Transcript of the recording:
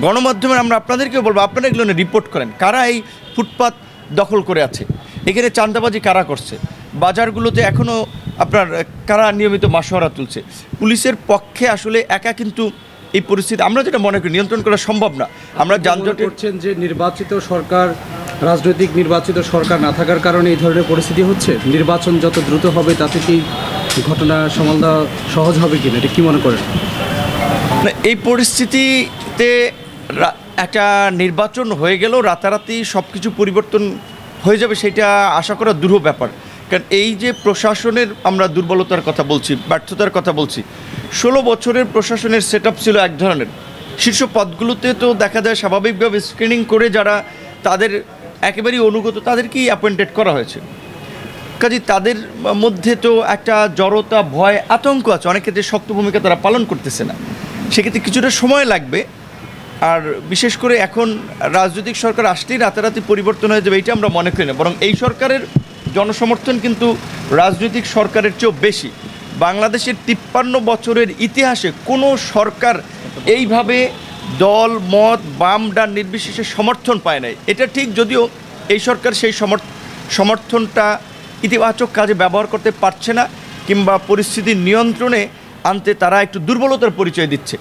গণমাধ্যমে আমরা আপনাদেরকেও বলবো, আপনারা এগুলো নিয়ে রিপোর্ট করেন, কারা এই ফুটপাত দখল করে আছে, এখানে চাঁদাবাজি কারা করছে, বাজারগুলোতে এখনও আপনার কারা নিয়মিত মাসোহারা তুলছে। পুলিশের পক্ষে আসলে একা কিন্তু এই পরিস্থিতি আমরা যেটা মনে করি নিয়ন্ত্রণ করা সম্ভব না। আমরা যানজট করছেন যে নির্বাচিত সরকার, রাজনৈতিক নির্বাচিত সরকার না থাকার কারণে এই ধরনের পরিস্থিতি হচ্ছে। নির্বাচন যত দ্রুত হবে তাতে কি ঘটনা সামাল দেওয়া সহজ হবে কিনা, এটা কি মনে করেন? এই পরিস্থিতিতে একটা নির্বাচন হয়ে গেলেও রাতারাতি সব কিছু পরিবর্তন হয়ে যাবে সেটা আশা করা দুরূহ ব্যাপার। কারণ এই যে প্রশাসনের আমরা দুর্বলতার কথা বলছি, ব্যর্থতার কথা বলছি, 16 বছরের প্রশাসনের সেট আপ ছিল এক ধরনের। শীর্ষ পদগুলোতে তো দেখা যায় স্বাভাবিকভাবে স্ক্রিনিং করে যারা তাদের একেবারেই অনুগত তাদেরকেই অ্যাপয়েন্টেড করা হয়েছে। কাজে তাদের মধ্যে তো একটা জড়তা, ভয়, আতঙ্ক আছে, অনেক ক্ষেত্রে শক্ত ভূমিকা তারা পালন করতেছে না। সেক্ষেত্রে কিছুটা সময় লাগবে। আর বিশেষ করে এখন রাজনৈতিক সরকার আসলেই রাতারাতি পরিবর্তন হয়ে যাবে এইটা আমরা মনে করি না, বরং এই সরকারের জনসমর্থন কিন্তু রাজনৈতিক সরকারের চেয়েও বেশি। বাংলাদেশের 53 বছরের ইতিহাসে কোনো সরকার এইভাবে দল মত বাম ডান নির্বিশেষে সমর্থন পায় নাই। এটা ঠিক, যদিও এই সরকার সেই সমর্থনটা ইতিবাচক কাজে ব্যবহার করতে পারছে না, কিংবা পরিস্থিতি নিয়ন্ত্রণে আনতে তারা একটু দুর্বলতার পরিচয় দিচ্ছে।